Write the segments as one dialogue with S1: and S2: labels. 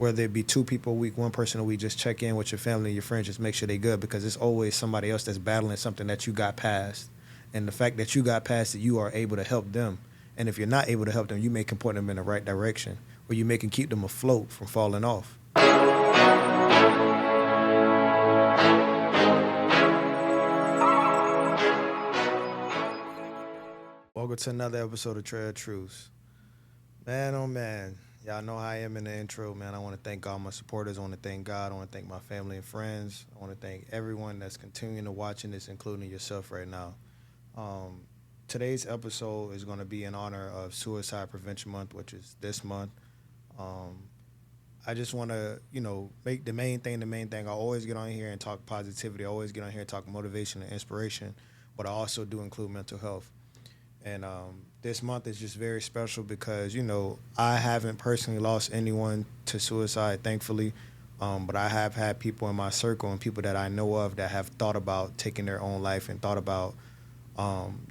S1: whether it be two people a week, one person a week, just check in with your family and your friends, just make sure they good, because it's always somebody else that's battling something that you got past. And the fact that you got past it, you are able to help them. And if you're not able to help them, you may can point them in the right direction, or you may can keep them afloat from falling off. Welcome to another episode of Trail Truths. Man, oh man, y'all know how I am in the intro, man. I want to thank all my supporters. I want to thank God. I want to thank my family and friends. I want to thank everyone that's continuing to watching this, including yourself right now. Um, Today's episode is going to be in honor of Suicide Prevention Month, which is this month. Um, I just want to, make the main thing the main thing. I always get on here and talk positivity. I always get on here and talk motivation and inspiration, but I also do include mental health. And this month is just very special because, I haven't personally lost anyone to suicide, thankfully. But I have had people in my circle and people that I know of that have thought about taking their own life and thought about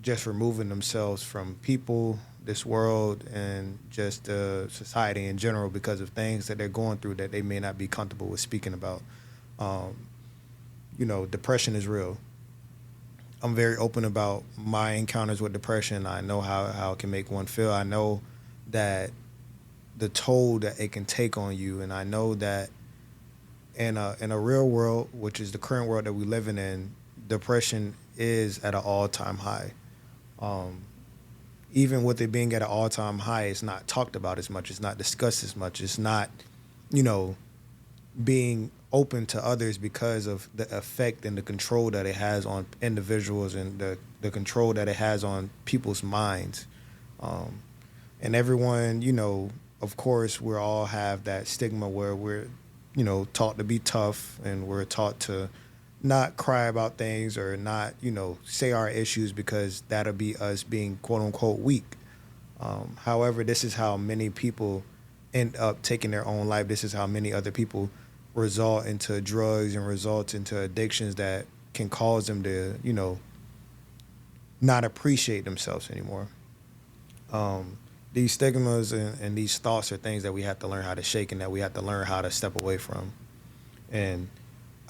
S1: just removing themselves from people, this world, and just society in general because of things that they're going through that they may not be comfortable with speaking about. Um, Depression is real. I'm very open about my encounters with depression. I know how it can make one feel. I know that the toll that it can take on you, and I know that in a real world, which is the current world that we're living in, depression is at an all-time high. Um, Even with it being at an all-time high, it's not talked about as much. It's not discussed as much. It's not, you know, being open to others because of the effect and the control that it has on individuals and the control that it has on people's minds. Um, and everyone, of course, we all have that stigma where we're, taught to be tough and we're taught to not cry about things or not, say our issues because that'll be us being quote unquote weak. However, this is how many people end up taking their own life. This is how many other people result into drugs and result into addictions that can cause them to, not appreciate themselves anymore. These stigmas and these thoughts are things that we have to learn how to shake and that we have to learn how to step away from. And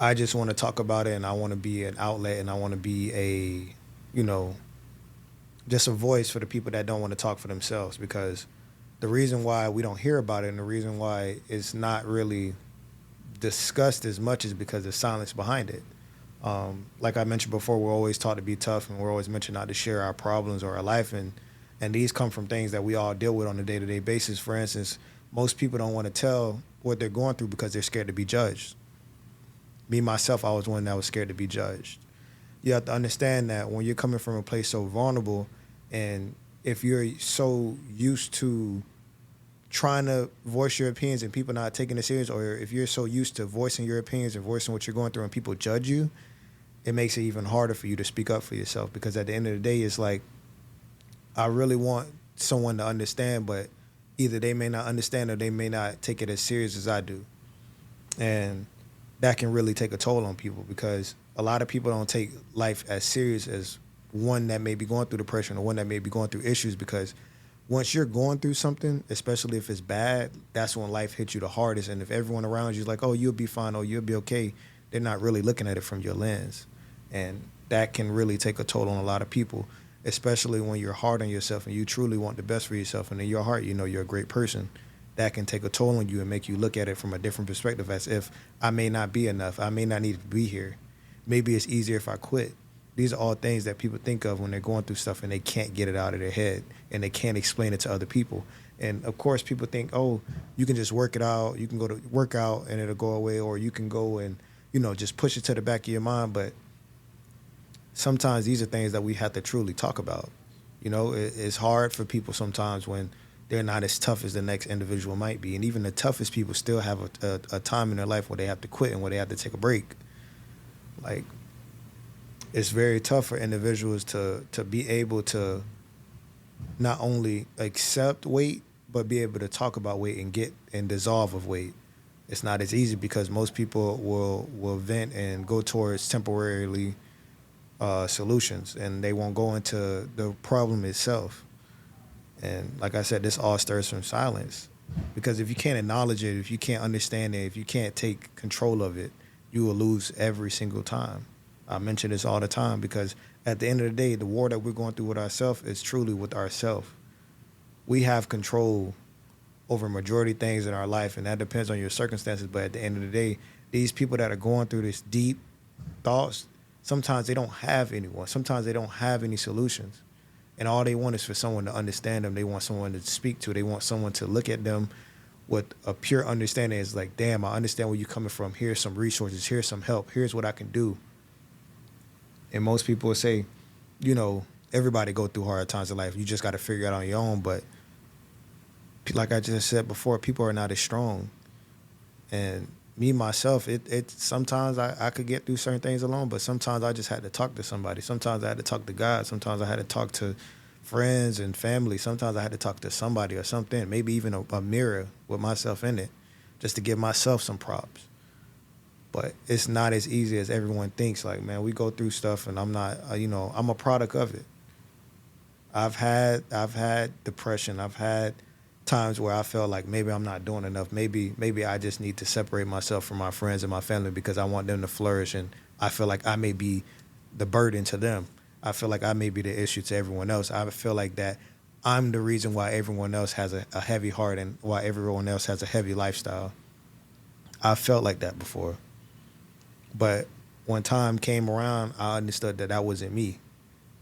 S1: I just want to talk about it, and I want to be an outlet, and I want to be you know, just a voice for the people that don't want to talk for themselves, because the reason why we don't hear about it and the reason why it's not really discussed as much is because there's silence behind it. Like I mentioned before, we're always taught to be tough, and we're always mentioned not to share our problems or our life, and these come from things that we all deal with on a day-to-day basis. For instance, most people don't want to tell what they're going through because they're scared to be judged. Me, myself, I was one that was scared to be judged. You have to understand that when you're coming from a place so vulnerable, and if you're so used to trying to voice your opinions and people not taking it serious, or if you're so used to voicing your opinions and voicing what you're going through and people judge you, it makes it even harder for you to speak up for yourself, because at the end of the day, it's like, I really want someone to understand, but either they may not understand or they may not take it as serious as I do. And that can really take a toll on people, because a lot of people don't take life as serious as one that may be going through depression or one that may be going through issues, because once you're going through something, especially if it's bad, that's when life hits you the hardest. And if everyone around you is like, oh, you'll be fine, oh, you'll be okay, they're not really looking at it from your lens. And that can really take a toll on a lot of people, especially when you're hard on yourself and you truly want the best for yourself. And in your heart, you're a great person. That can take a toll on you and make you look at it from a different perspective, as if I may not be enough. I may not need to be here. Maybe it's easier if I quit. These are all things that people think of when they're going through stuff and they can't get it out of their head and they can't explain it to other people. And of course, people think, oh, you can just work it out. You can go to work out and it'll go away, or you can go and, just push it to the back of your mind. But sometimes these are things that we have to truly talk about. It's hard for people sometimes when they're not as tough as the next individual might be. And even the toughest people still have a time in their life where they have to quit and where they have to take a break. Like, it's very tough for individuals to be able to not only accept weight, but be able to talk about weight and get and dissolve of weight. It's not as easy because most people will vent and go towards temporarily solutions, and they won't go into the problem itself. And like I said, this all stirs from silence. Because if you can't acknowledge it, if you can't understand it, if you can't take control of it, you will lose every single time. I mention this all the time because at the end of the day, the war that we're going through with ourselves is truly with ourselves. We have control over majority things in our life, and that depends on your circumstances. But at the end of the day, these people that are going through this deep thoughts, sometimes they don't have anyone. Sometimes they don't have any solutions. And all they want is for someone to understand them. They want someone to speak to. They want someone to look at them with a pure understanding. It's like, damn, I understand where you're coming from. Here's some resources. Here's some help. Here's what I can do. And most people will say, you know, everybody go through hard times in life. You just got to figure it out on your own. But like I just said before, people are not as strong. And me, myself, it sometimes I could get through certain things alone, but sometimes I just had to talk to somebody. Sometimes I had to talk to God. Sometimes I had to talk to friends and family. Sometimes I had to talk to somebody or something, maybe even a mirror with myself in it, just to give myself some props. But it's not as easy as everyone thinks. Like, man, we go through stuff, and I'm not, I'm a product of it. I've had depression. I've had times where I felt like maybe I'm not doing enough. Maybe I just need to separate myself from my friends and my family because I want them to flourish, and I feel like I may be the burden to them. I feel like I may be the issue to everyone else. I feel like that I'm the reason why everyone else has a heavy heart and why everyone else has a heavy lifestyle. I felt like that before. But when time came around, I understood that that wasn't me.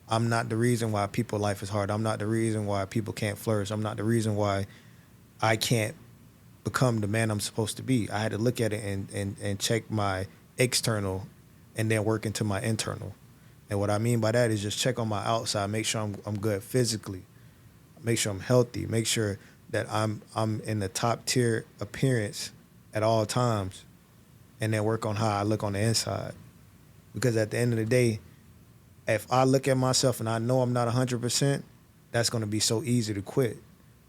S1: I'm not the reason why people's life is hard. I'm not the reason why people can't flourish. I'm not the reason why I can't become the man I'm supposed to be. I had to look at it and check my external and then work into my internal. And what I mean by that is just check on my outside, make sure I'm good physically, make sure I'm healthy, make sure that I'm in the top tier appearance at all times, and then work on how I look on the inside. Because at the end of the day, if I look at myself and I know I'm not 100%, that's going to be so easy to quit.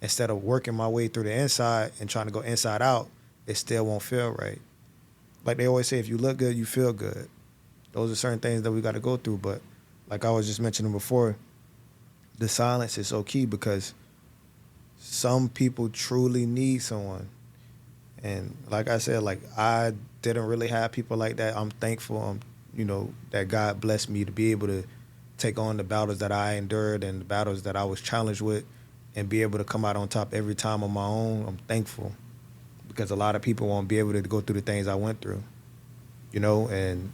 S1: Instead of working my way through the inside and trying to go inside out, it still won't feel right. Like they always say, if you look good, you feel good. Those are certain things that we got to go through. But like I was just mentioning before, the silence is so key because some people truly need someone. And like I said, like I didn't really have people like that. I'm thankful, that God blessed me to be able to take on the battles that I endured and the battles that I was challenged with and be able to come out on top every time on my own. I'm thankful because a lot of people won't be able to go through the things I went through, and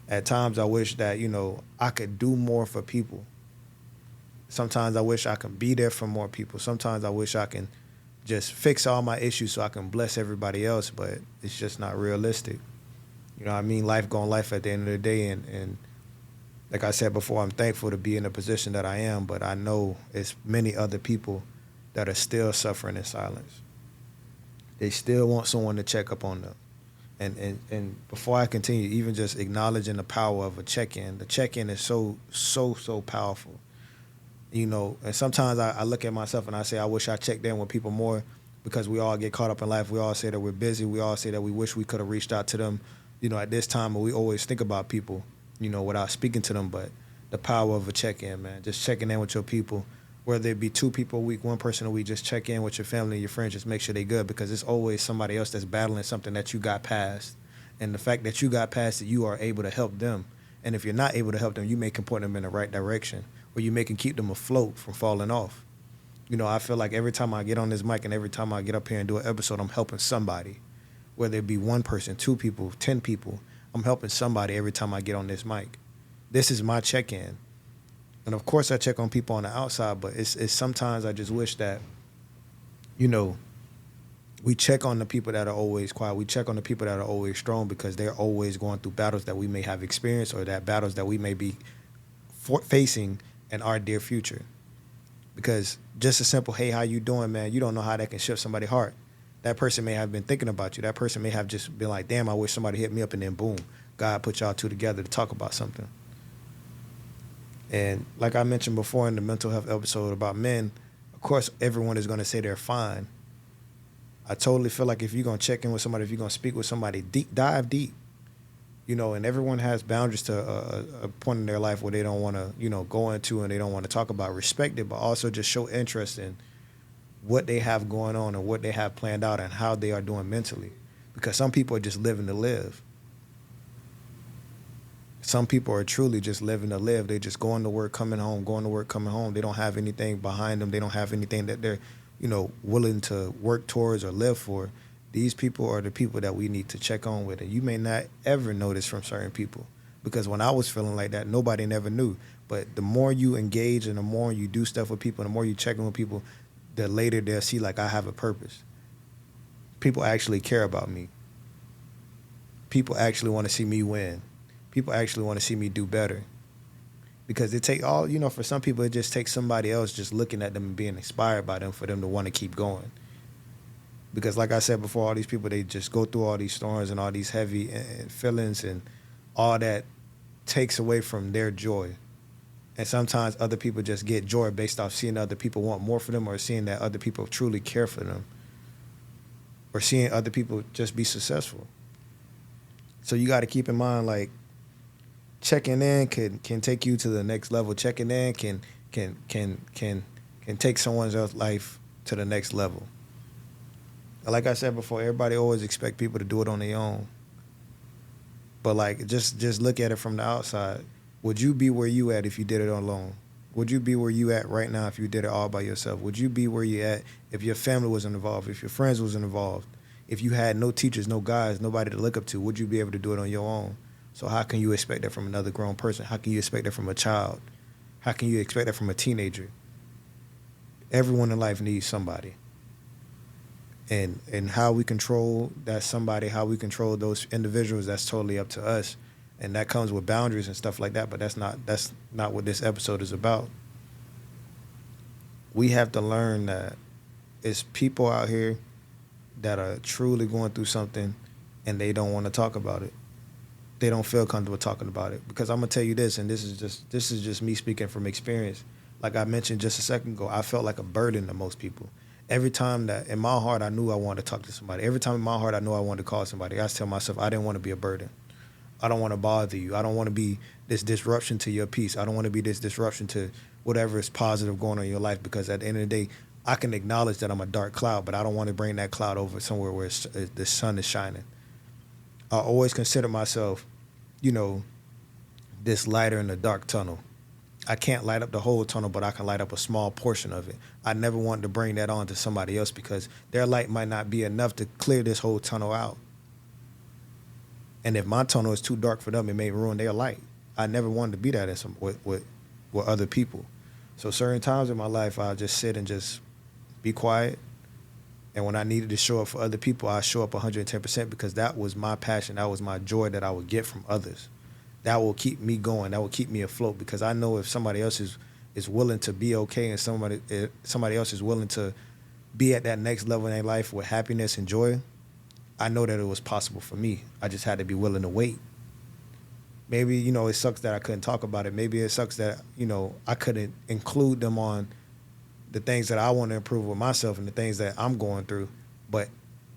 S1: at times I wish that, I could do more for people. Sometimes I wish I can be there for more people. Sometimes I wish I can just fix all my issues so I can bless everybody else, but it's just not realistic. You know what I mean? Life going life at the end of the day. And like I said before, I'm thankful to be in the position that I am, but I know it's many other people that are still suffering in silence. They still want someone to check up on them. And before I continue, even just acknowledging the power of a check-in. The check-in is so powerful. And sometimes I look at myself and I say, I wish I checked in with people more because we all get caught up in life. We all say that we're busy. We all say that we wish we could have reached out to them, at this time. But we always think about people, without speaking to them. But the power of a check-in, man, just checking in with your people, whether it be 2 people a week, 1 person a week, just check in with your family and your friends, just make sure they good because it's always somebody else that's battling something that you got past. And the fact that you got past it, you are able to help them. And if you're not able to help them, you may can point them in the right direction or you may can keep them afloat from falling off. I feel like every time I get on this mic and every time I get up here and do an episode, I'm helping somebody. Whether it be 1 person, 2 people, 10 people, I'm helping somebody every time I get on this mic. This is my check-in. And of course I check on people on the outside, but it's sometimes I just wish that, we check on the people that are always quiet. We check on the people that are always strong because they're always going through battles that we may have experienced or that battles that we may be facing in our dear future. Because just a simple, hey, how you doing, man? You don't know how that can shift somebody's heart. That person may have been thinking about you. That person may have just been like, damn, I wish somebody hit me up, and then boom, God put y'all 2 together to talk about something. And like I mentioned before in the mental health episode about men, of course, everyone is going to say they're fine. I totally feel like if you're going to check in with somebody, if you're going to speak with somebody, dive deep. And everyone has boundaries to a point in their life where they don't want to, go into and they don't want to talk about. Respect it, but also just show interest in what they have going on and what they have planned out and how they are doing mentally. Because some people are just living to live. Some people are truly just living to live. They just going to work, coming home, going to work, coming home. They don't have anything behind them. They don't have anything that they're, willing to work towards or live for. These people are the people that we need to check on with. And you may not ever notice from certain people. Because when I was feeling like that, nobody never knew. But the more you engage and the more you do stuff with people, the more you check in with people, the later they'll see like I have a purpose. People actually care about me. People actually want to see me win. People actually want to see me do better. Because it take all, for some people, it just takes somebody else just looking at them and being inspired by them for them to want to keep going. Because like I said before, all these people, they just go through all these storms and all these heavy feelings, and all that takes away from their joy. And sometimes other people just get joy based off seeing other people want more for them, or seeing that other people truly care for them, or seeing other people just be successful. So you got to keep in mind, like, checking in can take you to the next level. Checking in can take someone's else life to the next level. Like I said before, everybody always expect people to do it on their own. But like, just look at it from the outside. Would you be where you at if you did it alone? Would you be where you at right now if you did it all by yourself? Would you be where you at if your family wasn't involved, if your friends wasn't involved, if you had no teachers, no guides, nobody to look up to? Would you be able to do it on your own? So how can you expect that from another grown person? How can you expect that from a child? How can you expect that from a teenager? Everyone in life needs somebody. And how we control that somebody, how we control those individuals, that's totally up to us. And that comes with boundaries and stuff like that, but that's not what this episode is about. We have to learn that it's people out here that are truly going through something and they don't want to talk about it. They don't feel comfortable talking about it. Because I'm gonna tell you this, and this is just me speaking from experience. Like I mentioned just a second ago, I felt like a burden to most people. Every time that in my heart I knew I wanted to talk to somebody, every time in my heart I knew I wanted to call somebody, I tell myself I didn't want to be a burden. I don't want to bother you. I don't want to be this disruption to your peace. I don't want to be this disruption to whatever is positive going on in your life, because at the end of the day, I can acknowledge that I'm a dark cloud, but I don't want to bring that cloud over somewhere where the sun is shining. I always consider myself, this lighter in the dark tunnel. I can't light up the whole tunnel, but I can light up a small portion of it. I never wanted to bring that on to somebody else because their light might not be enough to clear this whole tunnel out. And if my tunnel is too dark for them, it may ruin their light. I never wanted to be that with other people. So certain times in my life, I'll just sit and just be quiet. And when I needed to show up for other people, I show up 110% because that was my passion. That was my joy that I would get from others. That will keep me going. That will keep me afloat, because I know if somebody else is willing to be okay, and somebody else is willing to be at that next level in their life with happiness and joy, I know that it was possible for me. I just had to be willing to wait. Maybe, it sucks that I couldn't talk about it. Maybe it sucks that, I couldn't include them on the things that I want to improve with myself and the things that I'm going through. But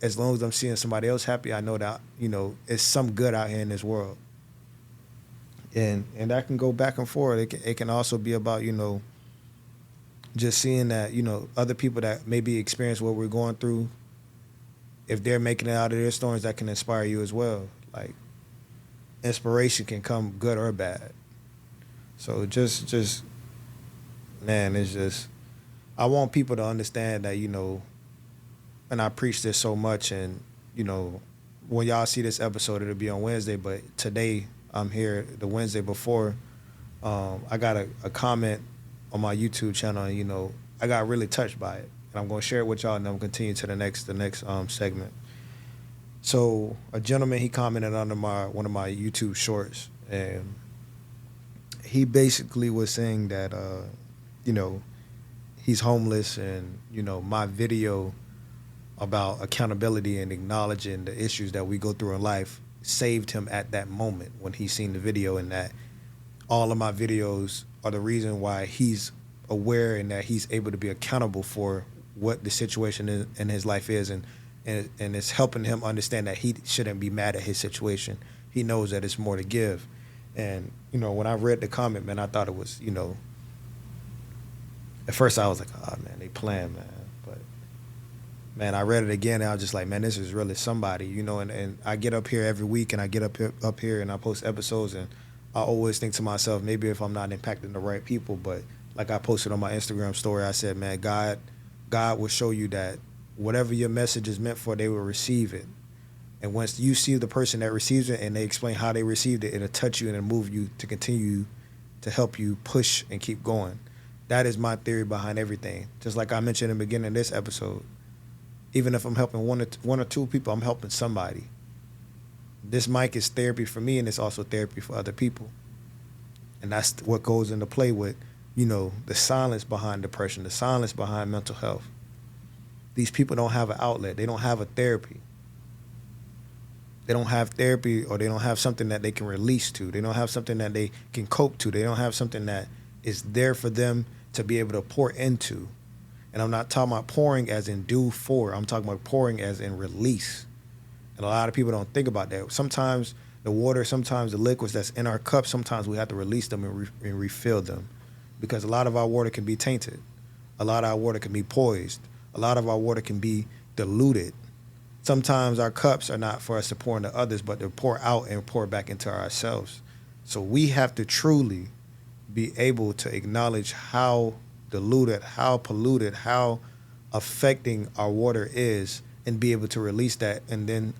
S1: as long as I'm seeing somebody else happy, I know that, it's some good out here in this world. And that can go back and forth. It can also be about, just seeing that, other people that maybe experience what we're going through, if they're making it out of their storms, that can inspire you as well. Like, inspiration can come good or bad. So just man, it's just, I want people to understand that, and I preach this so much, and, when y'all see this episode, it'll be on Wednesday, but today I'm here the Wednesday before. I got a comment on my YouTube channel, and, I got really touched by it. And I'm going to share it with y'all, and I'm going to continue to the next segment. So a gentleman, he commented under one of my YouTube shorts, and he basically was saying that, he's homeless, and, my video about accountability and acknowledging the issues that we go through in life saved him at that moment when he seen the video, and that all of my videos are the reason why he's aware and that he's able to be accountable for what the situation in his life is, and it's helping him understand that he shouldn't be mad at his situation. He knows that it's more to give. And, when I read the comment, man, I thought it was, at first I was like, oh, man, they playing, man. But Man, I read it again and I was just like, man, this is really somebody, and I get up here every week and I get up here and I post episodes and I always think to myself, maybe if I'm not impacting the right people, but like I posted on my Instagram story, I said, man, God will show you that whatever your message is meant for, they will receive it. And once you see the person that receives it and they explain how they received it, it'll touch you and it'll move you to continue to help you push and keep going. That is my theory behind everything. Just like I mentioned in the beginning of this episode, even if I'm helping one or two people, I'm helping somebody. This mic is therapy for me, and it's also therapy for other people. And that's what goes into play with, the silence behind depression, the silence behind mental health. These people don't have an outlet. They don't have a therapy. They don't have therapy, or they don't have something that they can release to. They don't have something that they can cope to. They don't have something that is there for them to be able to pour into. And I'm not talking about pouring as in do for. I'm talking about pouring as in release. And a lot of people don't think about that. Sometimes the water, sometimes the liquids that's in our cup, sometimes we have to release them and refill them. Because a lot of our water can be tainted. A lot of our water can be poised. A lot of our water can be diluted. Sometimes our cups are not for us to pour into others, but to pour out and pour back into ourselves. So we have to truly be able to acknowledge how diluted, how polluted, how affecting our water is, and be able to release that and then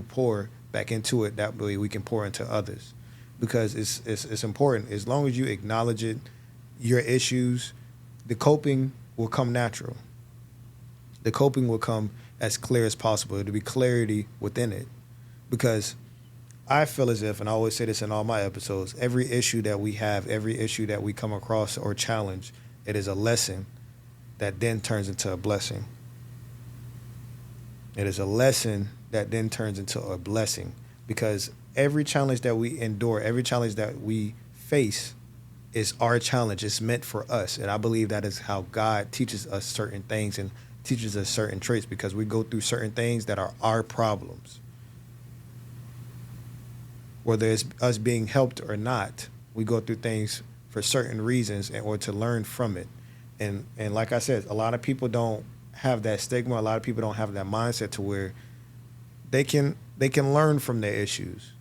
S1: pour back into it. That way we can pour into others, because it's important. As long as you acknowledge it, your issues, the coping will come natural. The coping will come as clear as possible. There'll be clarity within it, because I feel as if, and I always say this in all my episodes, every issue that we have, every issue that we come across or challenge, it is a lesson that then turns into a blessing. It is a lesson that then turns into a blessing, because every challenge that we endure, every challenge that we face is our challenge. It's meant for us. And I believe that is how God teaches us certain things and teaches us certain traits, because we go through certain things that are our problems. Whether it's us being helped or not, we go through things for certain reasons or to learn from it. And like I said, a lot of people don't have that stigma. A lot of people don't have that mindset to where they can learn from their issues.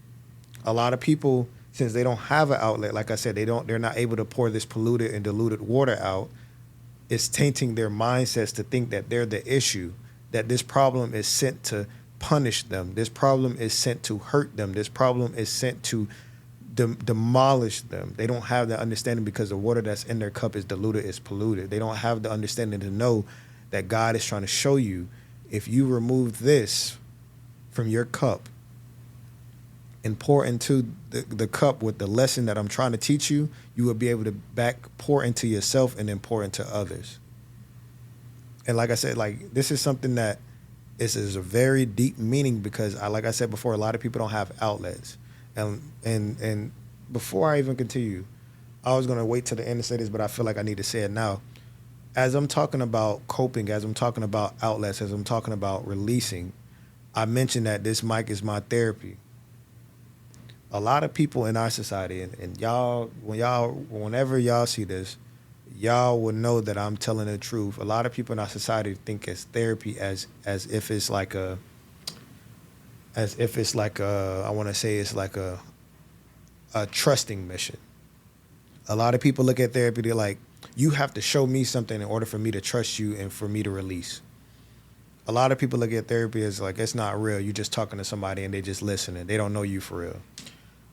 S1: A lot of people, since they don't have an outlet, like I said, they're not able to pour this polluted and diluted water out. It's tainting their mindsets to think that they're the issue, that this problem is sent to punish them. This problem is sent to hurt them. This problem is sent to demolish them. They don't have the understanding, because the water that's in their cup is diluted, is polluted. They don't have the understanding to know that God is trying to show you, if you remove this from your cup and pour into the cup with the lesson that I'm trying to teach you, you will be able to pour into yourself and then pour into others. And like I said, like, this is something that is a very deep meaning, because like I said before, a lot of people don't have outlets. And before I even continue, I was going to wait till the end to say this, but I feel like I need to say it now. As I'm talking about coping, as I'm talking about outlets, as I'm talking about releasing, I mentioned that this mic is my therapy. A lot of people in our society, and y'all, whenever y'all see this, y'all will know that I'm telling the truth. A lot of people in our society think as therapy as if it's like a, I want to say it's like a trusting mission. A lot of people look at therapy, they're like, you have to show me something in order for me to trust you and for me to release. A lot of people look at therapy as like, it's not real. You're just talking to somebody and they just listening. They don't know you for real.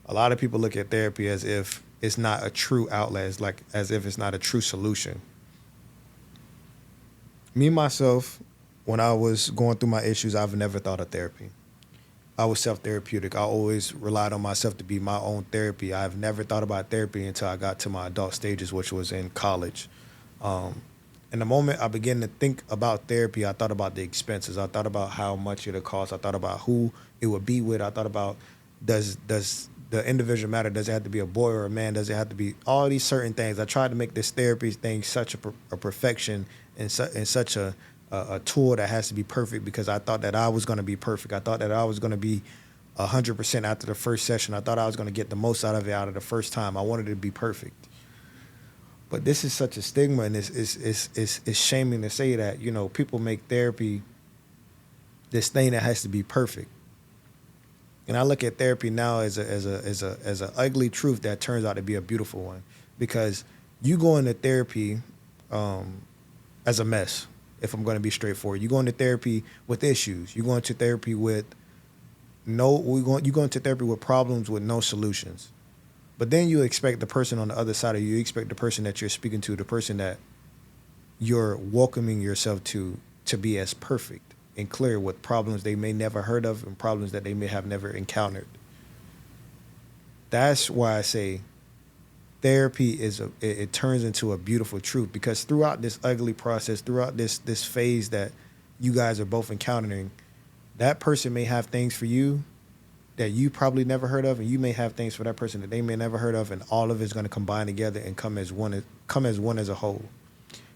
S1: A lot of people look at therapy as if it's not a true outlet, as if it's not a true solution. Me, myself, when I was going through my issues, I've never thought of therapy. I was self-therapeutic. I always relied on myself to be my own therapy. I've never thought about therapy until I got to my adult stages, which was in college. And the moment I began to think about therapy, I thought about the expenses. I thought about how much it would cost. I thought about who it would be with. I thought about, does the individual matter? Does it have to be a boy or a man? Does it have to be all these certain things? I tried to make this therapy thing such a perfection and such a tool that has to be perfect, because I thought that I was going to be perfect. I thought that I was going to be 100% after the first session. I thought I was going to get the most out of it out of the first time. I wanted it to be perfect. But this is such a stigma, and it's shaming to say that, people make therapy this thing that has to be perfect. And I look at therapy now as a ugly truth that turns out to be a beautiful one, because you go into therapy as a mess. If I'm going to be straightforward, you go into therapy with issues. You go into therapy with you go into therapy with problems with no solutions. But then you expect the person on the other side of you, you expect the person that you're speaking to, the person that you're welcoming yourself to be as perfect and clear with problems they may never heard of and problems that they may have never encountered. That's why I say therapy it turns into a beautiful truth, because throughout this ugly process, throughout this phase that you guys are both encountering, that person may have things for you that you probably never heard of, and you may have things for that person that they may never heard of, and all of it's going to combine together and come as one as a whole.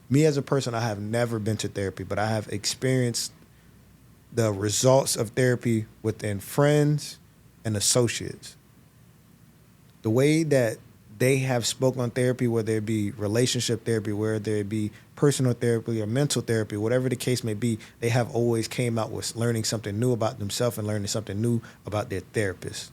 S1: Me as a person, I have never been to therapy, but I have experienced the results of therapy within friends and associates. The way that they have spoken on therapy, whether it be relationship therapy, whether it be personal therapy or mental therapy, whatever the case may be, they have always came out with learning something new about themselves and learning something new about their therapist.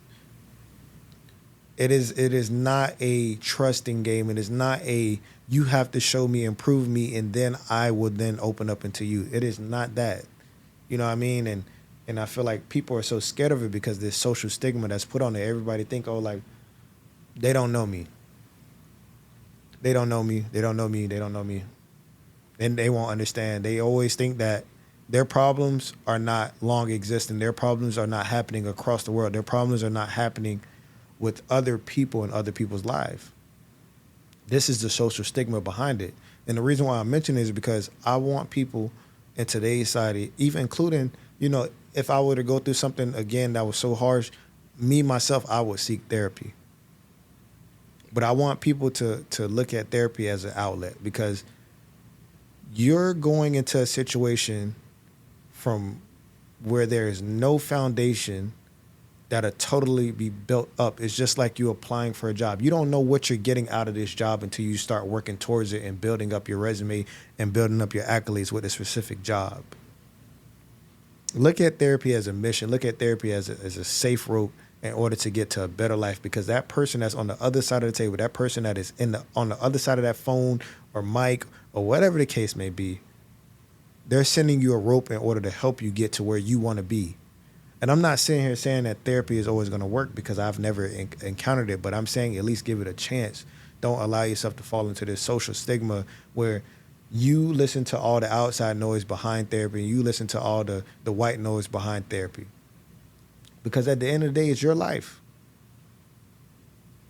S1: It is not a trusting game. It is not a you have to show me and prove me and then I will then open up into you. It is not that. You know what I mean? And I feel like people are so scared of it because there's social stigma that's put on it. Everybody think, oh, like, they don't know me. They don't know me. They don't know me. They don't know me. And they won't understand. They always think that their problems are not long existing. Their problems are not happening across the world. Their problems are not happening with other people in other people's lives. This is the social stigma behind it. And the reason why I mention it is because I want people in today's society, even including, if I were to go through something again that was so harsh, me, myself, I would seek therapy. But I want people to look at therapy as an outlet, because you're going into a situation from where there is no foundation that'll totally be built up. It's just like you applying for a job. You don't know what you're getting out of this job until you start working towards it and building up your resume and building up your accolades with a specific job. Look at therapy as a mission. Look at therapy as a safe rope in order to get to a better life, because that person that's on the other side of the table, that person that is on the other side of that phone or mic or whatever the case may be, they're sending you a rope in order to help you get to where you want to be. And I'm not sitting here saying that therapy is always going to work, because I've never encountered it, but I'm saying at least give it a chance. Don't allow yourself to fall into this social stigma where you listen to all the outside noise behind therapy and you listen to all the white noise behind therapy. Because at the end of the day, it's your life.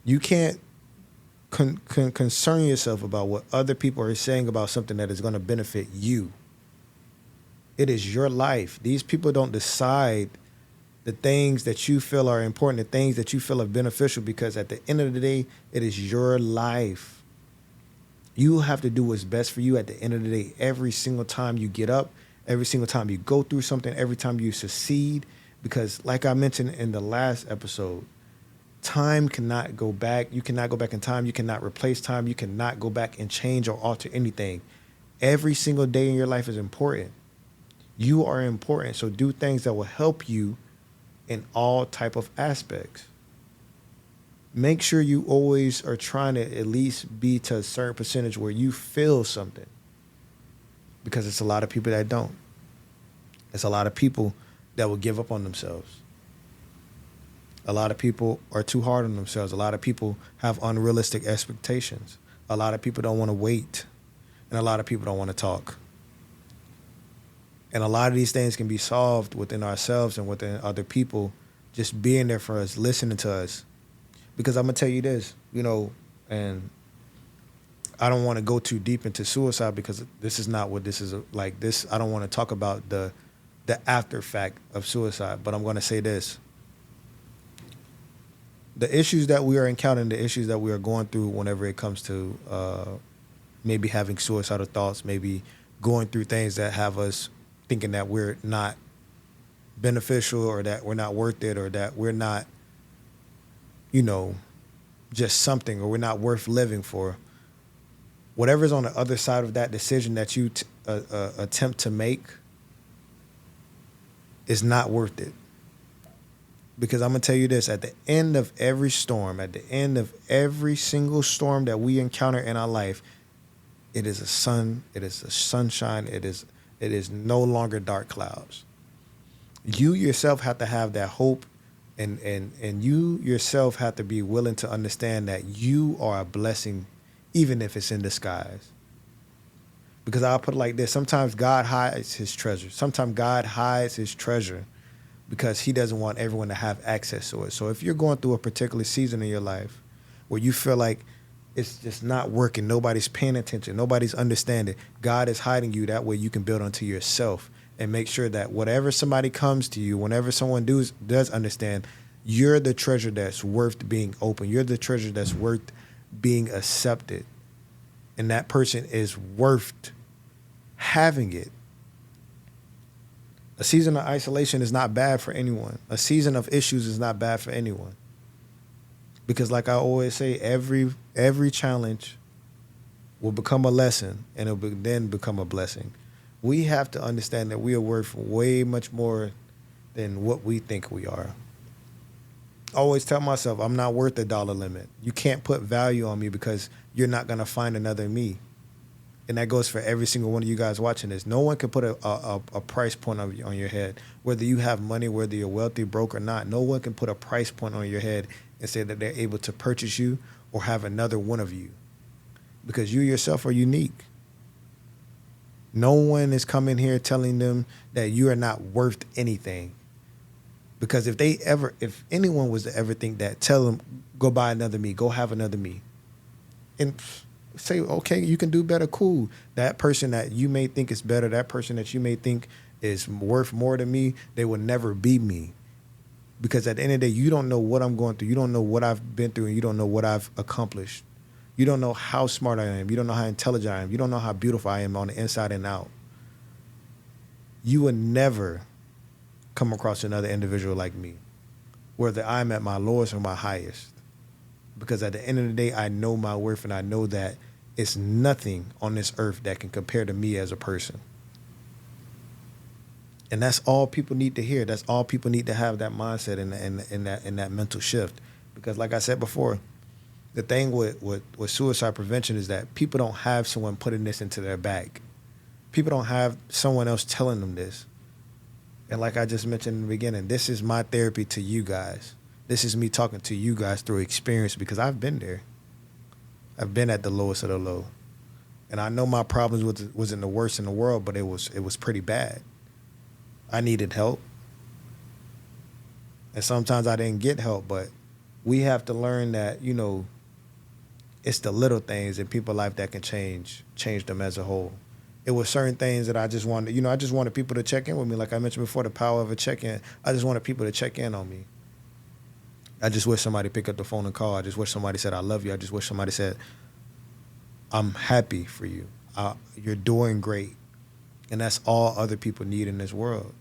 S1: You can't concern yourself about what other people are saying about something that is going to benefit you. It is your life. These people don't decide the things that you feel are important, the things that you feel are beneficial, because at the end of the day, it is your life. You have to do what's best for you at the end of the day. Every single time you get up, every single time you go through something, every time you succeed, because like I mentioned in the last episode, time cannot go back. You cannot go back in time. You cannot replace time. You cannot go back and change or alter anything. Every single day in your life is important. You are important. So do things that will help you in all type of aspects. Make sure you always are trying to at least be to a certain percentage where you feel something, because it's a lot of people that don't. It's a lot of people that will give up on themselves. A lot of people are too hard on themselves. A lot of people have unrealistic expectations. A lot of people don't want to wait, and a lot of people don't want to talk. And a lot of these things can be solved within ourselves and within other people, just being there for us, listening to us. Because I'm going to tell you this, and I don't want to go too deep into suicide, because this is not what this is like. This, I don't want to talk about the after fact of suicide, but I'm going to say this. The issues that we are encountering, the issues that we are going through whenever it comes to maybe having suicidal thoughts, maybe going through things that have us thinking that we're not beneficial, or that we're not worth it, or that we're not, just something, or we're not worth living for. Whatever's on the other side of that decision that you attempt to make, It's not worth it. Because I'm going to tell you this, at the end of every storm, at the end of every single storm that we encounter in our life, it is a sun, it is a sunshine, it is no longer dark clouds. You yourself have to have that hope, and you yourself have to be willing to understand that you are a blessing even if it's in disguise. Because I'll put it like this, sometimes God hides his treasure. Sometimes God hides his treasure because he doesn't want everyone to have access to it. So if you're going through a particular season in your life where you feel like it's just not working, nobody's paying attention, nobody's understanding, God is hiding you. That way you can build onto yourself and make sure that whatever somebody comes to you, whenever someone does understand, you're the treasure that's worth being open. You're the treasure that's worth being accepted. And that person is worth having it. A season of isolation is not bad for anyone. A season of issues is not bad for anyone. Because like I always say, every challenge will become a lesson, and it will then become a blessing. We have to understand that we are worth way much more than what we think we are. I always tell myself, I'm not worth the dollar limit. You can't put value on me because you're not going to find another me. And that goes for every single one of you guys watching this. No one can put a price point on your head. Whether you have money, whether you're wealthy, broke or not, no one can put a price point on your head and say that they're able to purchase you or have another one of you. Because you yourself are unique. No one is coming here telling them that you are not worth anything. Because if anyone was to ever think that, tell them, go buy another me, go have another me. And say, okay, you can do better, cool. That person that you may think is better, that person that you may think is worth more than me, they will never be me. Because at the end of the day, you don't know what I'm going through. You don't know what I've been through, and you don't know what I've accomplished. You don't know how smart I am. You don't know how intelligent I am. You don't know how beautiful I am on the inside and out. You will never come across another individual like me, whether I'm at my lowest or my highest. Because at the end of the day, I know my worth, and I know that it's nothing on this earth that can compare to me as a person. And that's all people need to hear. That's all people need to have, that mindset and that mental shift. Because like I said before, the thing with suicide prevention is that people don't have someone putting this into their bag. People don't have someone else telling them this. And like I just mentioned in the beginning, this is my therapy to you guys. This is me talking to you guys through experience, because I've been there. I've been at the lowest of the low. And I know my problems wasn't the worst in the world, but it was pretty bad. I needed help. And sometimes I didn't get help, but we have to learn that, it's the little things in people's life that can change them as a whole. It was certain things that I just wanted, I just wanted people to check in with me. Like I mentioned before, the power of a check-in. I just wanted people to check in on me. I just wish somebody picked up the phone and call. I just wish somebody said, I love you. I just wish somebody said, I'm happy for you. You're doing great. And that's all other people need in this world.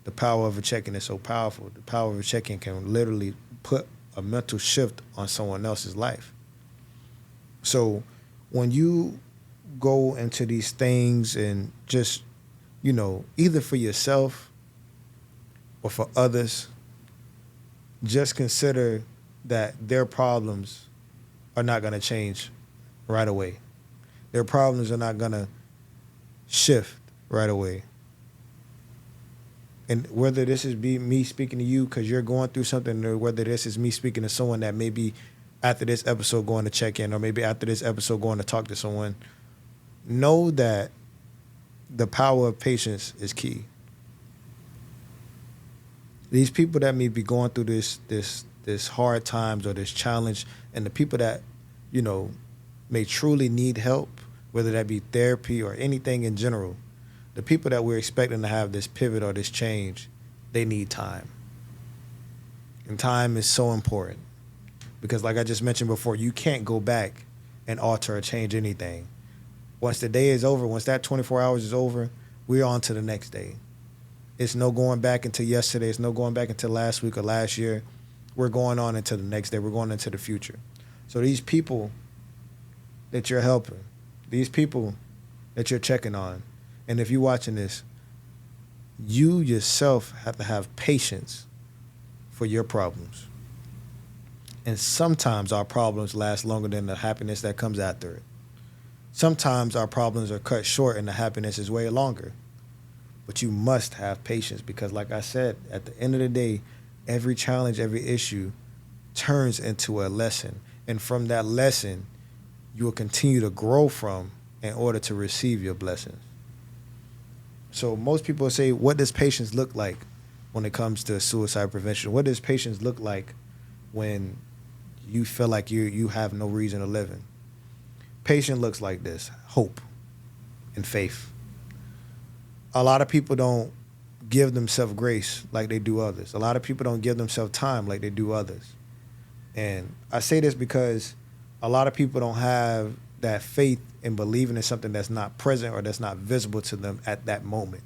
S1: The power of a check-in is so powerful. The power of a check-in can literally put a mental shift on someone else's life. So when you go into these things and just, either for yourself or for others, just consider that their problems are not going to change right away. Their problems are not going to shift right away. And whether this is me speaking to you because you're going through something, or whether this is me speaking to someone that maybe after this episode going to check in, or maybe after this episode going to talk to someone, know that the power of patience is key. These people that may be going through this hard times or this challenge, and the people that, may truly need help, whether that be therapy or anything in general, the people that we're expecting to have this pivot or this change, they need time. And time is so important. Because like I just mentioned before, you can't go back and alter or change anything. Once the day is over, once that 24 hours is over, we're on to the next day. It's no going back into yesterday. It's no going back into last week or last year. We're going on into the next day. We're going into the future. So these people that you're helping, these people that you're checking on, and if you're watching this, You yourself have to have patience for your problems. And sometimes our problems last longer than the happiness that comes after it. Sometimes our problems are cut short and the happiness is way longer. But you must have patience because, like I said, at the end of the day, every challenge, every issue turns into a lesson. And from that lesson, you will continue to grow from in order to receive your blessings. So most people say, what does patience look like when it comes to suicide prevention? What does patience look like when you feel like you have no reason to live in? Patience looks like this: hope and faith. A lot of people don't give themselves grace like they do others. A lot of people don't give themselves time like they do others. And I say this because a lot of people don't have that faith in believing in something that's not present or that's not visible to them at that moment.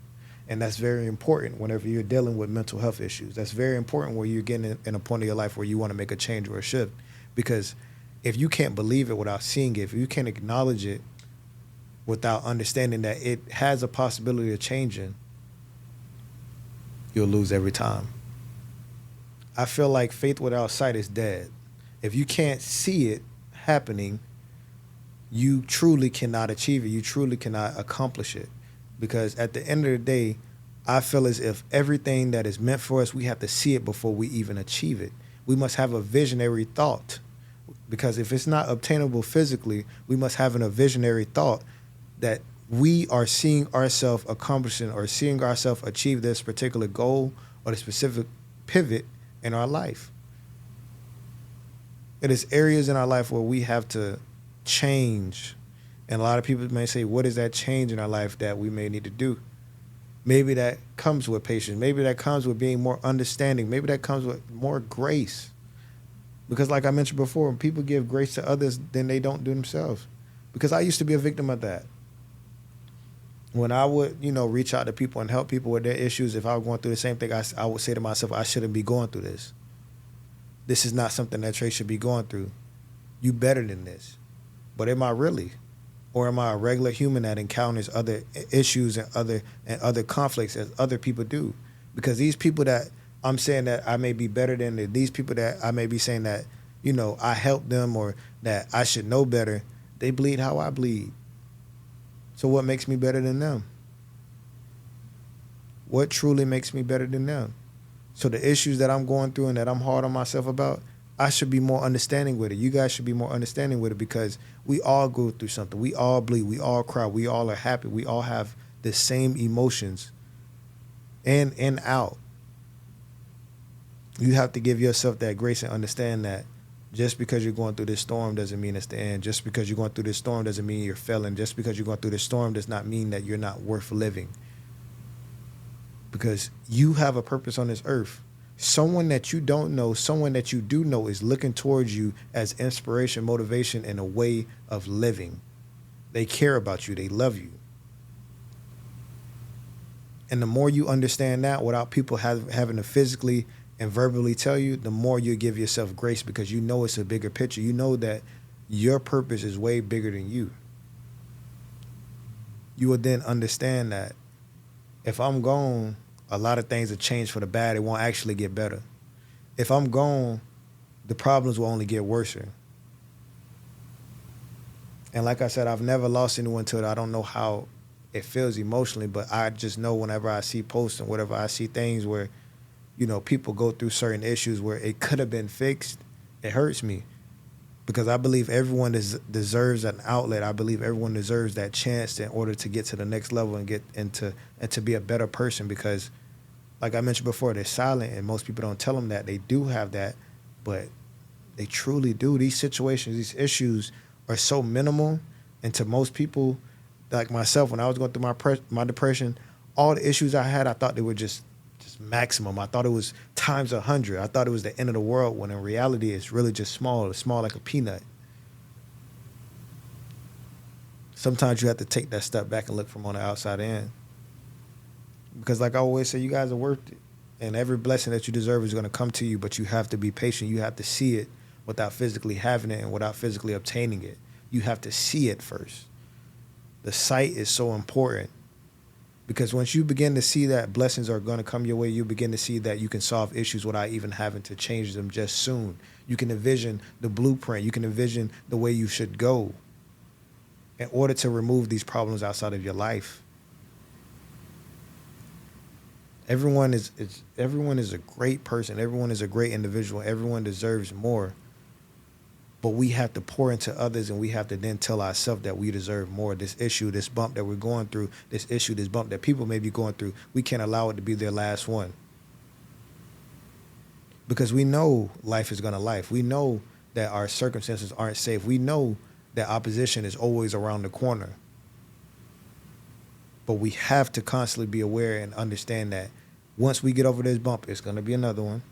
S1: And that's very important whenever you're dealing with mental health issues. That's very important where you're getting in a point of your life where you want to make a change or a shift. Because if you can't believe it without seeing it, if you can't acknowledge it without understanding that it has a possibility of changing, you'll lose every time. I feel like faith without sight is dead. If you can't see it happening, you truly cannot achieve it. You truly cannot accomplish it. Because at the end of the day, I feel as if everything that is meant for us, we have to see it before we even achieve it. We must have a visionary thought. Because if it's not obtainable physically, we must have a visionary thought that we are seeing ourselves accomplishing or seeing ourselves achieve this particular goal or the specific pivot in our life. It is areas in our life where we have to change. And a lot of people may say, what is that change in our life that we may need to do? Maybe that comes with patience. Maybe that comes with being more understanding. Maybe that comes with more grace. Because like I mentioned before, when people give grace to others, then they don't do themselves. Because I used to be a victim of that. When I would, reach out to people and help people with their issues, if I was going through the same thing, I would say to myself, I shouldn't be going through this. This is not something that Trey should be going through. You better than this. But am I really? Or am I a regular human that encounters other issues and other conflicts as other people do? Because these people that I'm saying that I may be better than, these people that I may be saying that, I help them or that I should know better, they bleed how I bleed. So what makes me better than them? What truly makes me better than them? So the issues that I'm going through and that I'm hard on myself about, I should be more understanding with it. You guys should be more understanding with it because we all go through something. We all bleed. We all cry. We all are happy. We all have the same emotions in and out. You have to give yourself that grace and understand that just because you're going through this storm doesn't mean it's the end. Just because you're going through this storm doesn't mean you're failing. Just because you're going through this storm does not mean that you're not worth living. Because you have a purpose on this earth. Someone that you don't know, someone that you do know is looking towards you as inspiration, motivation, and a way of living. They care about you. They love you. And the more you understand that without people having to physically and verbally tell you, the more you give yourself grace because you know it's a bigger picture. You know that your purpose is way bigger than you. You will then understand that if I'm gone, a lot of things have changed for the bad. It won't actually get better. If I'm gone, the problems will only get worse. And like I said, I've never lost anyone to it. I don't know how it feels emotionally, but I just know whenever I see posts and whatever I see things where, people go through certain issues where it could have been fixed, it hurts me. Because I believe everyone deserves an outlet. I believe everyone deserves that chance in order to get to the next level and get into and to be a better person. Because, like I mentioned before, they're silent, and most people don't tell them that they do have that, but they truly do. These situations, these issues are so minimal, and to most people, like myself, when I was going through my depression, all the issues I had, I thought they were just maximum. I thought it was times 100. I thought it was the end of the world when in reality it's really just small. It's small like a peanut. Sometimes you have to take that step back and look from on the outside in. Because like I always say, you guys are worth it. And every blessing that you deserve is going to come to you, but you have to be patient. You have to see it without physically having it and without physically obtaining it. You have to see it first. The sight is so important. Because once you begin to see that blessings are going to come your way, you begin to see that you can solve issues without even having to change them just soon. You can envision the blueprint. You can envision the way you should go in order to remove these problems outside of your life. Everyone is a great person. Everyone is a great individual. Everyone deserves more. But we have to pour into others, and we have to then tell ourselves that we deserve more. This issue, this bump that we're going through, this issue, this bump that people may be going through, we can't allow it to be their last one. Because we know life is going to life. We know that our circumstances aren't safe. We know that opposition is always around the corner. But we have to constantly be aware and understand that once we get over this bump, it's going to be another one.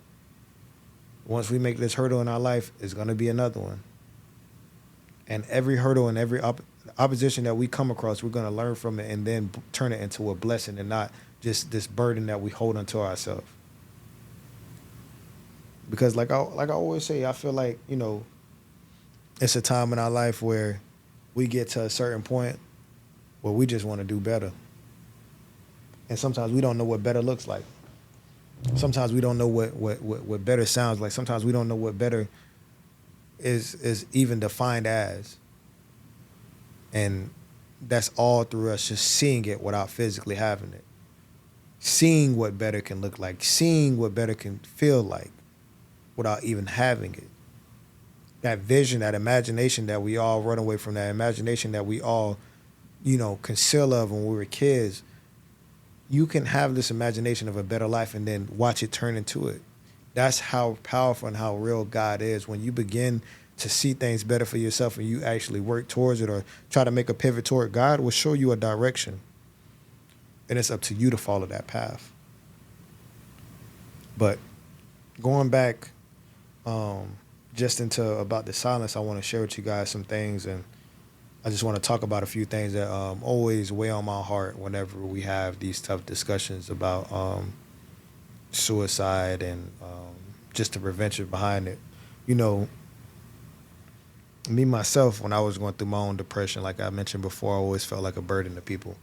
S1: Once we make this hurdle in our life, it's going to be another one. And every hurdle and every opposition that we come across, we're going to learn from it and then turn it into a blessing and not just this burden that we hold onto ourselves. Because like I always say, I feel like, it's a time in our life where we get to a certain point where we just want to do better. And sometimes we don't know what better looks like. Sometimes we don't know what better sounds like. Sometimes we don't know what better is even defined as. And that's all through us just seeing it without physically having it. Seeing what better can look like. Seeing what better can feel like without even having it. That vision, that imagination that we all run away from, that imagination that we all, conceal of when we were kids. You can have this imagination of a better life and then watch it turn into it. That's how powerful and how real God is. When you begin to see things better for yourself and you actually work towards it or try to make a pivot toward it, God will show you a direction. And it's up to you to follow that path. But going back just into about the silence, I want to share with you guys some things, and I just want to talk about a few things that always weigh on my heart whenever we have these tough discussions about suicide and just the prevention behind it. Me, myself, when I was going through my own depression, like I mentioned before, I always felt like a burden to people.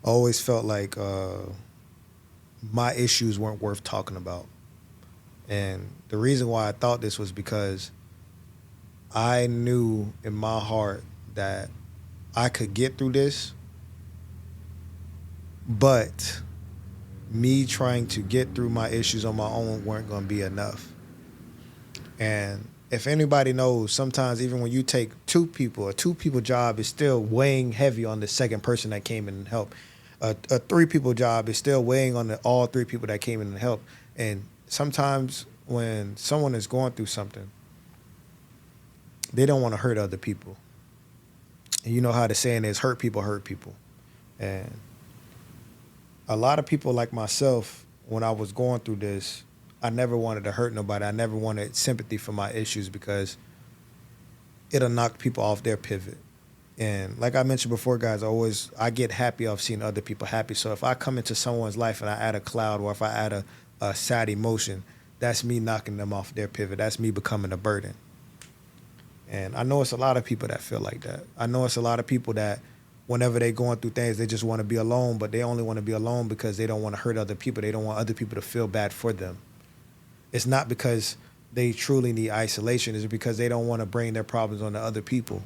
S1: I always felt like my issues weren't worth talking about. And the reason why I thought this was because I knew in my heart that I could get through this, but me trying to get through my issues on my own weren't going to be enough. And if anybody knows, sometimes even when you take two people, a two-people job is still weighing heavy on the second person that came in and helped. A three-people job is still weighing on all three people that came in and helped. And sometimes when someone is going through something, they don't want to hurt other people. And you know how the saying is, hurt people hurt people. And a lot of people like myself, when I was going through this, I never wanted to hurt nobody. I never wanted sympathy for my issues because it'll knock people off their pivot. And like I mentioned before, guys, I get happy off seeing other people happy. So if I come into someone's life and I add a cloud, or if I add a sad emotion, that's me knocking them off their pivot. That's me becoming a burden. And I know it's a lot of people that feel like that. I know it's a lot of people that whenever they're going through things, they just want to be alone, but they only want to be alone because they don't want to hurt other people. They don't want other people to feel bad for them. It's not because they truly need isolation. It's because they don't want to bring their problems on to other people.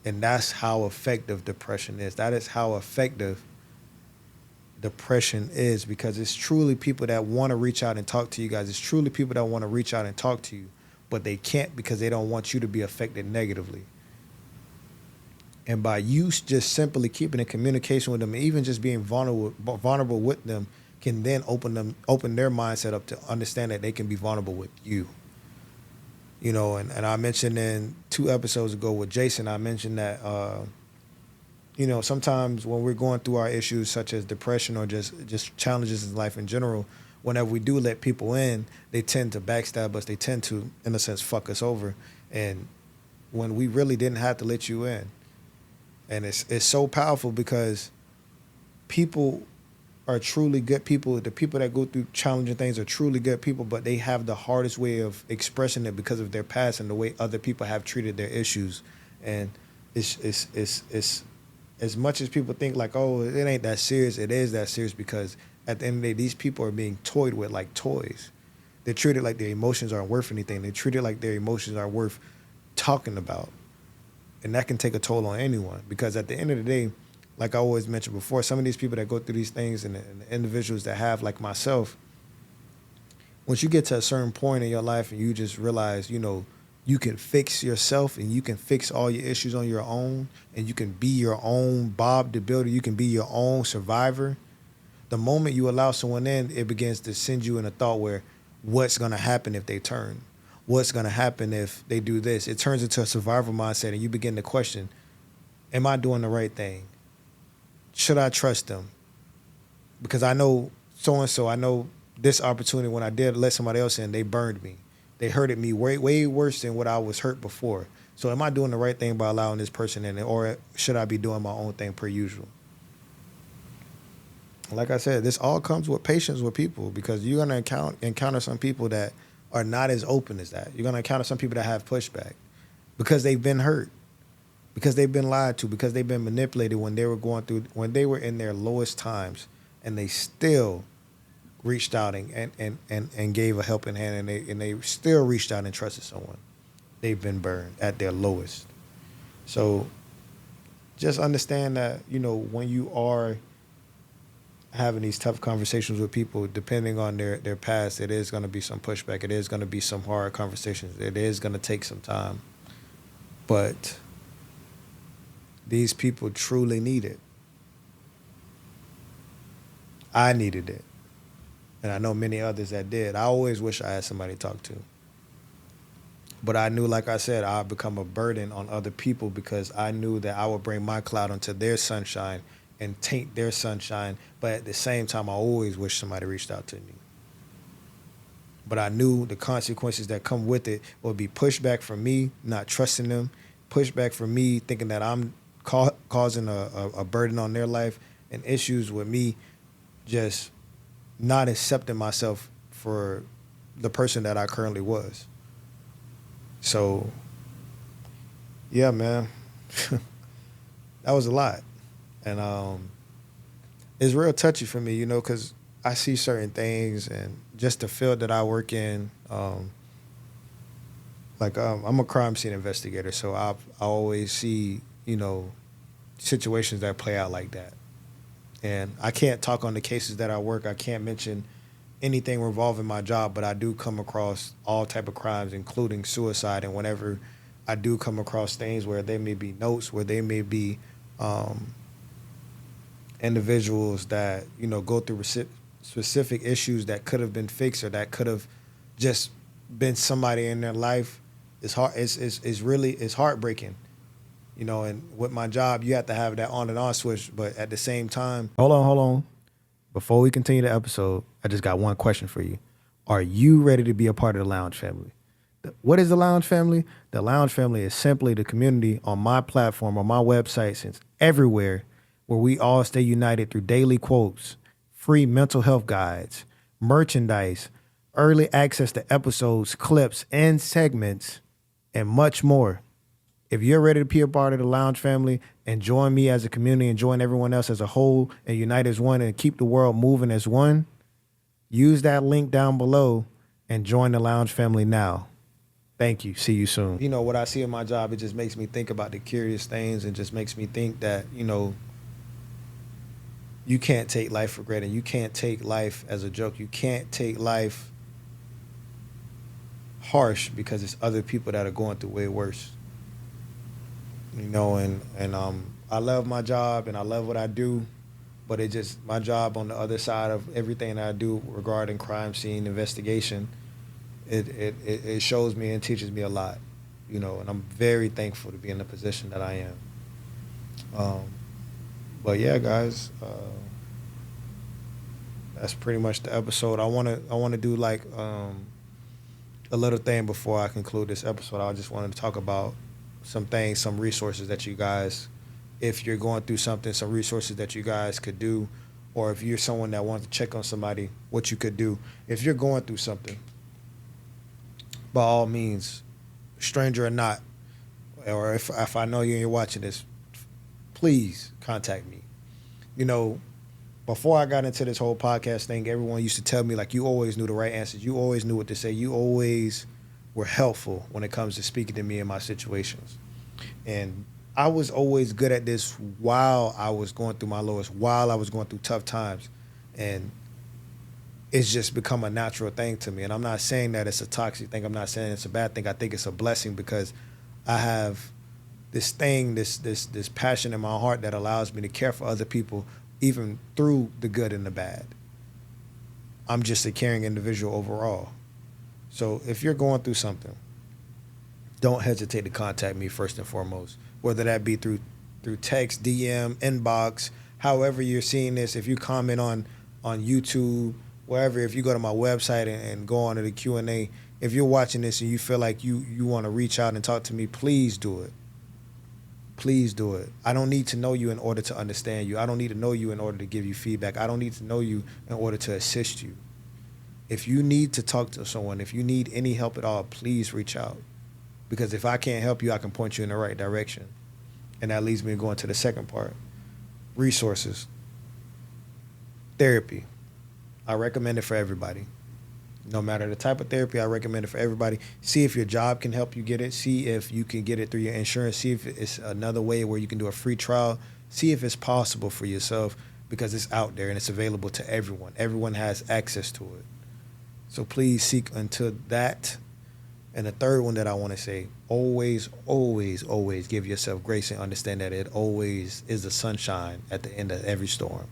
S1: And that's how effective depression is. That is how effective depression is, because it's truly people that want to reach out and talk to you guys. It's truly people that want to reach out and talk to you, but they can't because they don't want you to be affected negatively. And by you just simply keeping in communication with them, even just being vulnerable with them, can then open their mindset up to understand that they can be vulnerable with you. And I mentioned in 2 episodes ago with Jason, I mentioned that, sometimes when we're going through our issues such as depression or just challenges in life in general, whenever we do let people in, they tend to backstab us. They tend to, in a sense, fuck us over. And when we really didn't have to let you in. And it's so powerful because people are truly good people. The people that go through challenging things are truly good people, but they have the hardest way of expressing it because of their past and the way other people have treated their issues. And it's as much as people think like, oh, it ain't that serious, it is that serious because at the end of the day, these people are being toyed with like toys. They're treated like their emotions aren't worth anything. They're treated like their emotions are worth talking about. And that can take a toll on anyone because at the end of the day, like I always mentioned before, some of these people that go through these things and the individuals that have, like myself, once you get to a certain point in your life and you just realize, you can fix yourself and you can fix all your issues on your own and you can be your own Bob the Builder, you can be your own survivor. The moment you allow someone in, it begins to send you in a thought where what's going to happen if they turn? What's going to happen if they do this? It turns into a survival mindset and you begin to question, am I doing the right thing? Should I trust them? Because I know so-and-so, I know this opportunity when I did let somebody else in, they burned me. They hurted me way, way worse than what I was hurt before. So am I doing the right thing by allowing this person in, or should I be doing my own thing per usual? Like I said, this all comes with patience with people because you're going to encounter some people that are not as open as that. You're going to encounter some people that have pushback because they've been hurt, because they've been lied to, because they've been manipulated when they were in their lowest times, and they still reached out and gave a helping hand, and they still reached out and trusted someone. They've been burned at their lowest. So just understand that, when you are having these tough conversations with people, depending on their past, it is going to be some pushback. It is going to be some hard conversations. It is going to take some time. But these people truly need it. I needed it. And I know many others that did. I always wish I had somebody to talk to. But I knew, like I said, I'd become a burden on other people because I knew that I would bring my cloud onto their sunshine and taint their sunshine. But at the same time, I always wish somebody reached out to me. But I knew the consequences that come with it would be pushback from me, not trusting them, pushback from me thinking that I'm causing a burden on their life, and issues with me just not accepting myself for the person that I currently was. So, yeah, man, that was a lot. And it's real touchy for me, because I see certain things and just the field that I work in, I'm a crime scene investigator, so I always see, situations that play out like that. And I can't talk on the cases that I work. I can't mention anything involving my job, but I do come across all type of crimes, including suicide. And whenever I do come across things where there may be notes, where there may be individuals that, go through specific issues that could have been fixed or that could have just been somebody in their life, it's hard. It's heartbreaking. And with my job, you have to have that on and off switch. But at the same time, hold on. Before we continue the episode, I just got one question for you. Are you ready to be a part of the Lounge family? What is the Lounge family? The Lounge family is simply the community on my platform, on my website, since everywhere, where we all stay united through daily quotes, free mental health guides, merchandise, early access to episodes, clips, and segments, and much more. If you're ready to be a part of the Lounge family and join me as a community and join everyone else as a whole and unite as one and keep the world moving as one, use that link down below and join the Lounge family now. Thank you. See you soon. What I see in my job, it just makes me think about the curious things and just makes me think that, you can't take life for granted. You can't take life as a joke. You can't take life harsh because it's other people that are going through way worse. I love my job and I love what I do, but my job on the other side of everything that I do regarding crime scene investigation, it shows me and teaches me a lot, and I'm very thankful to be in the position that I am. But yeah, guys, that's pretty much the episode. I want to do like a little thing before I conclude this episode. I just wanted to talk about some things, some resources that you guys, if you're going through something, some resources that you guys could do, or if you're someone that wants to check on somebody, what you could do. If you're going through something, by all means, stranger or not, or if I know you and you're watching this, please contact me. You know, before I got into this whole podcast thing, everyone used to tell me like you always knew the right answers. You always knew what to say. You always were helpful when it comes to speaking to me in my situations. And I was always good at this while I was going through my lowest, while I was going through tough times. And it's just become a natural thing to me. And I'm not saying that it's a toxic thing. I'm not saying it's a bad thing. I think it's a blessing because I have this thing, this passion in my heart that allows me to care for other people, even through the good and the bad. I'm just a caring individual overall. So if you're going through something, don't hesitate to contact me first and foremost, whether that be through text, DM, inbox, however you're seeing this. If you comment on YouTube, wherever, if you go to my website and go on to the Q&A, if you're watching this and you feel like you want to reach out and talk to me, please do it. Please do it. I don't need to know you in order to understand you. I don't need to know you in order to give you feedback. I don't need to know you in order to assist you. If you need to talk to someone, if you need any help at all, please reach out. Because if I can't help you, I can point you in the right direction. And that leads me to going to the second part. Resources. Therapy. I recommend it for everybody. No matter the type of therapy, I recommend it for everybody. See if your job can help you get it. See if you can get it through your insurance. See if it's another way where you can do a free trial. See if it's possible for yourself because it's out there and it's available to everyone. Everyone has access to it. So please seek unto that. And the third one that I want to say, always, always, always give yourself grace and understand that it always is the sunshine at the end of every storm.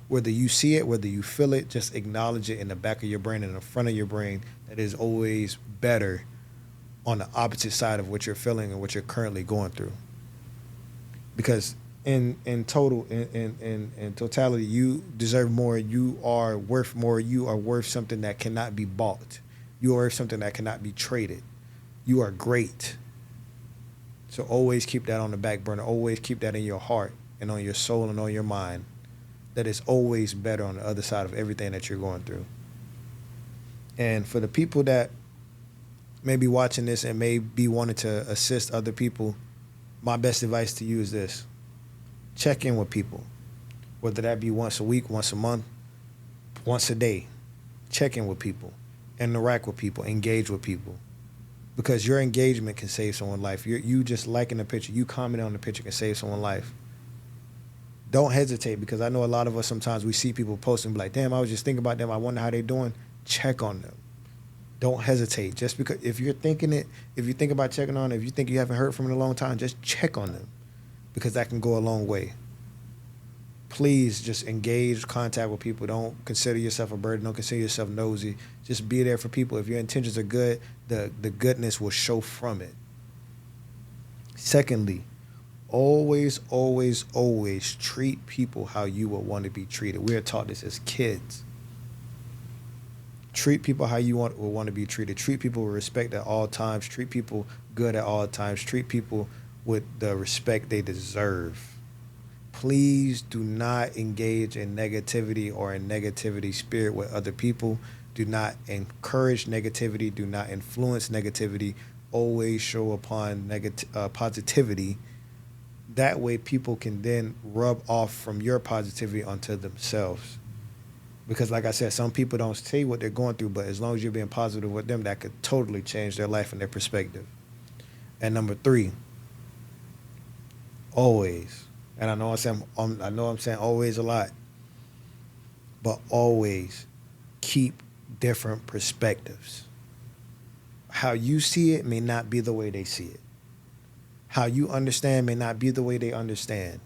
S1: Whether you see it, whether you feel it, just acknowledge it in the back of your brain and in the front of your brain that is always better on the opposite side of what you're feeling and what you're currently going through. Because in totality, you deserve more. You are worth more. You are worth something that cannot be bought. You are worth something that cannot be traded. You are great. So always keep that on the back burner. Always keep that in your heart and on your soul and on your mind. That is always better on the other side of everything that you're going through. And for the people that may be watching this and may be wanting to assist other people, my best advice to you is this. Check in with people, whether that be once a week, once a month, once a day. Check in with people, interact with people, engage with people. Because your engagement can save someone's life. You just liking the picture, you commenting on the picture can save someone's life. Don't hesitate, because I know a lot of us sometimes we see people post and be like, damn, I was just thinking about them. I wonder how they're doing. Check on them. Don't hesitate. Just because if you're thinking it, if you think about checking on them, if you think you haven't heard from them in a long time, just check on them, because that can go a long way. Please just engage, contact with people. Don't consider yourself a burden. Don't consider yourself nosy. Just be there for people. If your intentions are good, the goodness will show from it. Secondly, always, always, always treat people how you would want to be treated. We are taught this as kids. Treat people how you would want to be treated. Treat people with respect at all times. Treat people good at all times. Treat people with the respect they deserve. Please do not engage in negativity or in negativity spirit with other people. Do not encourage negativity. Do not influence negativity. Always show upon positivity. That way people can then rub off from your positivity onto themselves. Because like I said, some people don't say what they're going through, but as long as you're being positive with them, that could totally change their life and their perspective. And number 3, always, and I know I'm saying always a lot, but always keep different perspectives. How you see it may not be the way they see it. How you understand may not be the way they understand.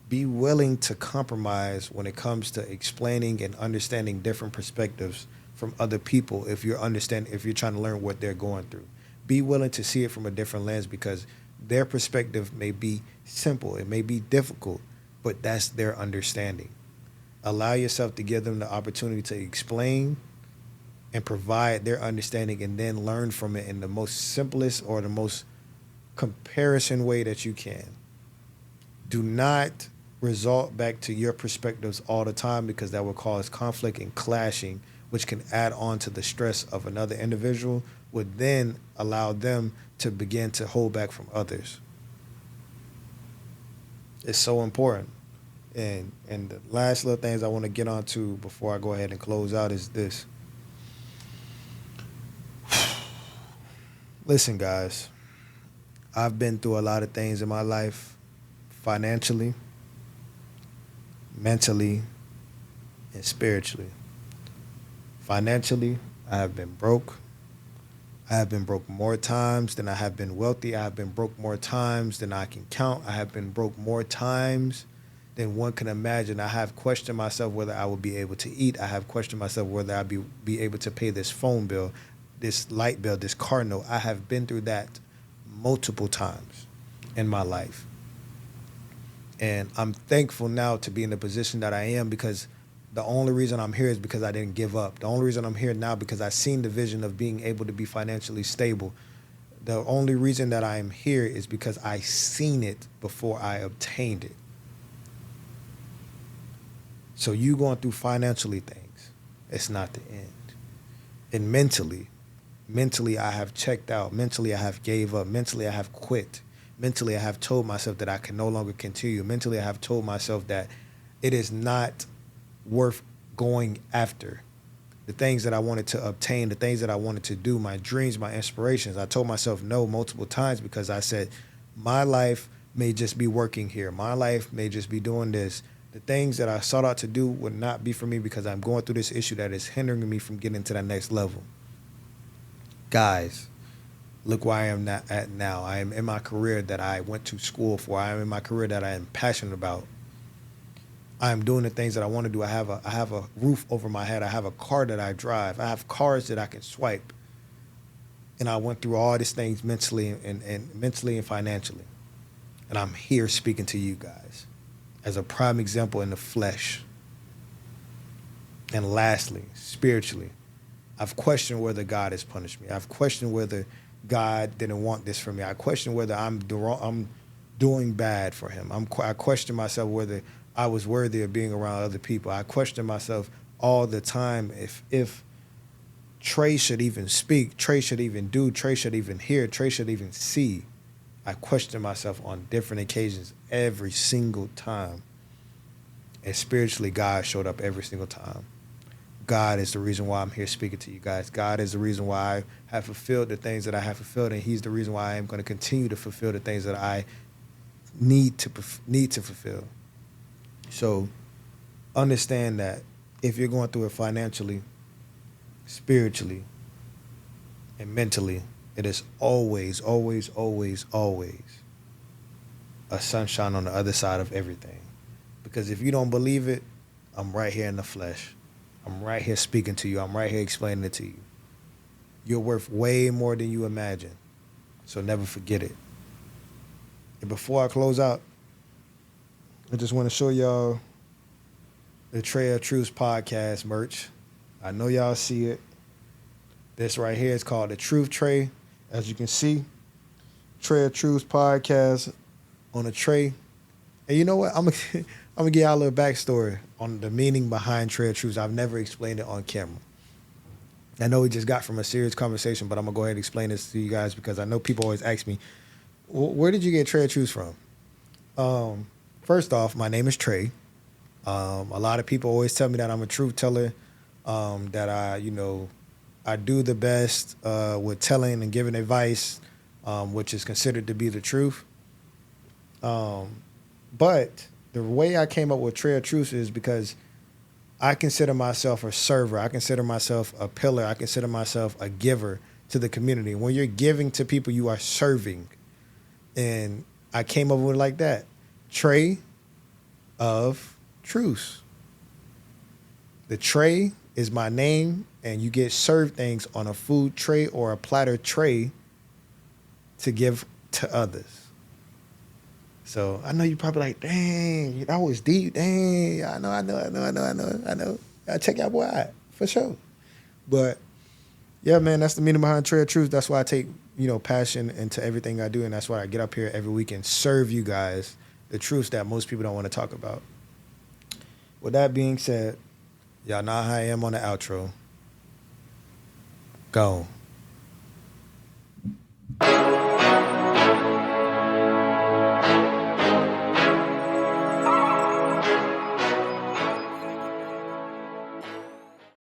S1: Be willing to compromise when it comes to explaining and understanding different perspectives from other people if you're trying to learn what they're going through. Be willing to see it from a different lens, because their perspective may be simple, it may be difficult, but that's their understanding. Allow yourself to give them the opportunity to explain and provide their understanding, and then learn from it in the most simplest or the most comparison way that you can. Do not resort back to your perspectives all the time, because that will cause conflict and clashing, which can add on to the stress of another individual, would then allow them to begin to hold back from others. It's so important. And the last little things I want to get onto before I go ahead and close out is this. Listen, guys, I've been through a lot of things in my life, financially, mentally, and spiritually. Financially, I have been broke. I have been broke more times than I have been wealthy. I have been broke more times than I can count. I have been broke more times than one can imagine. I have questioned myself whether I would be able to eat. I have questioned myself whether I'd be able to pay this phone bill, this light bill, this car note. I have been through that multiple times in my life. And I'm thankful now to be in the position that I am, because the only reason I'm here is because I didn't give up. The only reason I'm here now because I seen the vision of being able to be financially stable. The only reason that I am here is because I seen it before I obtained it. So you going through financially things, it's not the end. And mentally I have checked out. Mentally I have gave up. Mentally I have quit. Mentally I have told myself that I can no longer continue. Mentally I have told myself that it is not worth going after. The things that I wanted to obtain, the things that I wanted to do, my dreams, my inspirations. I told myself no multiple times because I said, my life may just be working here. My life may just be doing this. The things that I sought out to do would not be for me because I'm going through this issue that is hindering me from getting to that next level. Guys, look where I am at now. I am in my career that I went to school for. I am in my career that I am passionate about. I am doing the things that I want to do. I have a roof over my head. I have a car that I drive. I have cars that I can swipe. And I went through all these things mentally and mentally and financially. And I'm here speaking to you guys as a prime example in the flesh. And lastly, spiritually, I've questioned whether God has punished me. I've questioned whether God didn't want this for me. I question whether I'm doing bad for him. I question myself whether I was worthy of being around other people. I question myself all the time if Trey should even speak, Trey should even do, Trey should even hear, Trey should even see. I question myself on different occasions every single time. And spiritually, God showed up every single time. God is the reason why I'm here speaking to you guys. God is the reason why I have fulfilled the things that I have fulfilled, and he's the reason why I am going to continue to fulfill the things that I need to fulfill. So understand that if you're going through it financially, spiritually, and mentally, it is always, always, always, always a sunshine on the other side of everything. Because if you don't believe it, I'm right here in the flesh. I'm right here speaking to you. I'm right here explaining it to you. You're worth way more than you imagine. So never forget it. And before I close out, I just want to show y'all the Tray of Truths podcast merch. I know y'all see it. This right here is called the Truth Tray. As you can see, Tray of Truths podcast on a tray. And you know what? I'm gonna give y'all a little backstory on the meaning behind Tray of Truths. I've never explained it on camera. I know we just got from a serious conversation, but I'm gonna go ahead and explain this to you guys because I know people always ask me, where did you get Tray of Truths from? First off, my name is Trey. A lot of people always tell me that I'm a truth teller, that I do the best with telling and giving advice, which is considered to be the truth. But the way I came up with Tray of Truths is because I consider myself a server. I consider myself a pillar. I consider myself a giver to the community. When you're giving to people, you are serving. And I came up with it like that. Tray of Truths. The tray is my name, and you get served things on a food tray or a platter tray to give to others. So I know you're probably like, dang, that was deep. Dang, I know. I check y'all boy out for sure. But yeah, man, that's the meaning behind Tray of Truth. That's why I take, passion into everything I do, and that's why I get up here every week and serve you guys the truths that most people don't want to talk about. With that being said, y'all know how I am on the outro. Go.